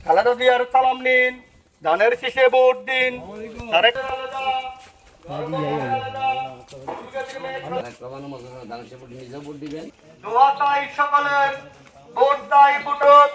খালেদা জিয়ার সালাম নিন, ধানের শীষে ভোট দিন। দোয়া চাই সকলের, ভোট দাই ভোটত।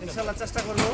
ইনশাআল্লাহ চেষ্টা করবো।